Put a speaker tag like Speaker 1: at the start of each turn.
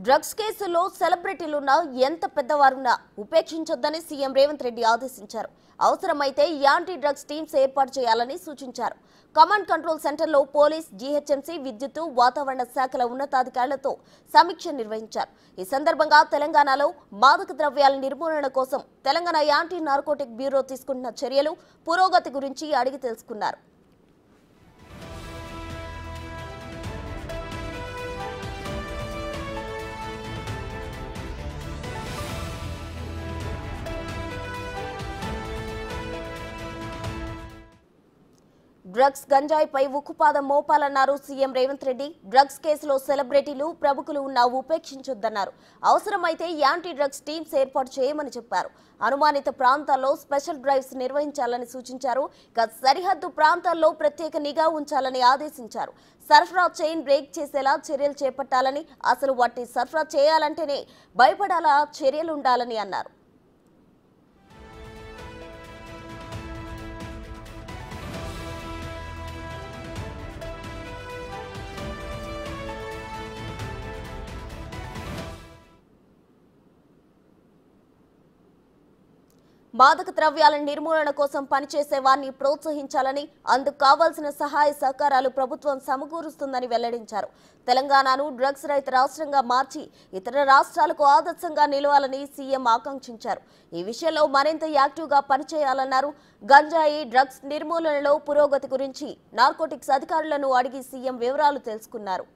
Speaker 1: Drugs కేసులో సెలబ్రిటీలున్నా ఎంత పెద్దవారున్నా ఉపేక్షించొద్దని CM Revanth Reddy ఆదేశించారు. అవసరమైతే యాంటీ డ్రగ్స్ టీమ్స్ ఏర్పాటు చేయాలని సూచించారు. కమాండ్ కంట్రోల్ సెంటర్లో పోలీస్, జీహెచ్ఎంసీ, విద్యుత్, వాతావరణ శాఖల ఉన్నతాధికారులతో సమీక్ష నిర్వహించారు. ఈ సందర్భంగా తెలంగాణలో మాదక ద్రవ్యాల నిర్మూలన కోసం తెలంగాణ యాంటీ నార్కోటిక్ బ్యూరో తీసుకుంటున్న చర్యలు, పురోగతి గురించి అడిగి తెలుసుకున్నారు. డ్రగ్స్, గంజాయిపై ఉక్కుపాదం మోపాలన్నారు సీఎం రేవంత్ రెడ్డి. డ్రగ్స్ కేసులో సెలబ్రిటీలు, ప్రముఖులు ఉన్నా ఉపేక్షించొద్దన్నారు. అవసరమైతే యాంటీ డ్రగ్స్ టీమ్స్ ఏర్పాటు చేయమని చెప్పారు. అనుమానిత ప్రాంతాల్లో స్పెషల్ డ్రైవ్స్ నిర్వహించాలని సూచించారు. సరిహద్దు ప్రాంతాల్లో ప్రత్యేక నిఘా ఉంచాలని ఆదేశించారు. సరఫరా చైన్ బ్రేక్ చేసేలా చర్యలు చేపట్టాలని, అసలు వాటి సరఫరా చేయాలంటేనే భయపడాలా చర్యలుండాలని అన్నారు. మాదక ద్రవ్యాల నిర్మూలన కోసం పనిచేసే వారిని ప్రోత్సహించాలని, అందుకు కావాల్సిన సహాయ సహకారాలు ప్రభుత్వం సమకూరుస్తుందని వెల్లడించారు. తెలంగాణను డ్రగ్స్ రహిత రాష్ట్రంగా మార్చి ఇతర రాష్ట్రాలకు ఆదర్శంగా నిలవాలని సీఎం ఆకాంక్షించారు. ఈ విషయంలో మరింత యాక్టివ్గా పనిచేయాలన్నారు. గంజాయి, డ్రగ్స్ నిర్మూలనలో పురోగతి గురించి నార్కోటిక్స్ అధికారులను అడిగి సీఎం వివరాలు తెలుసుకున్నారు.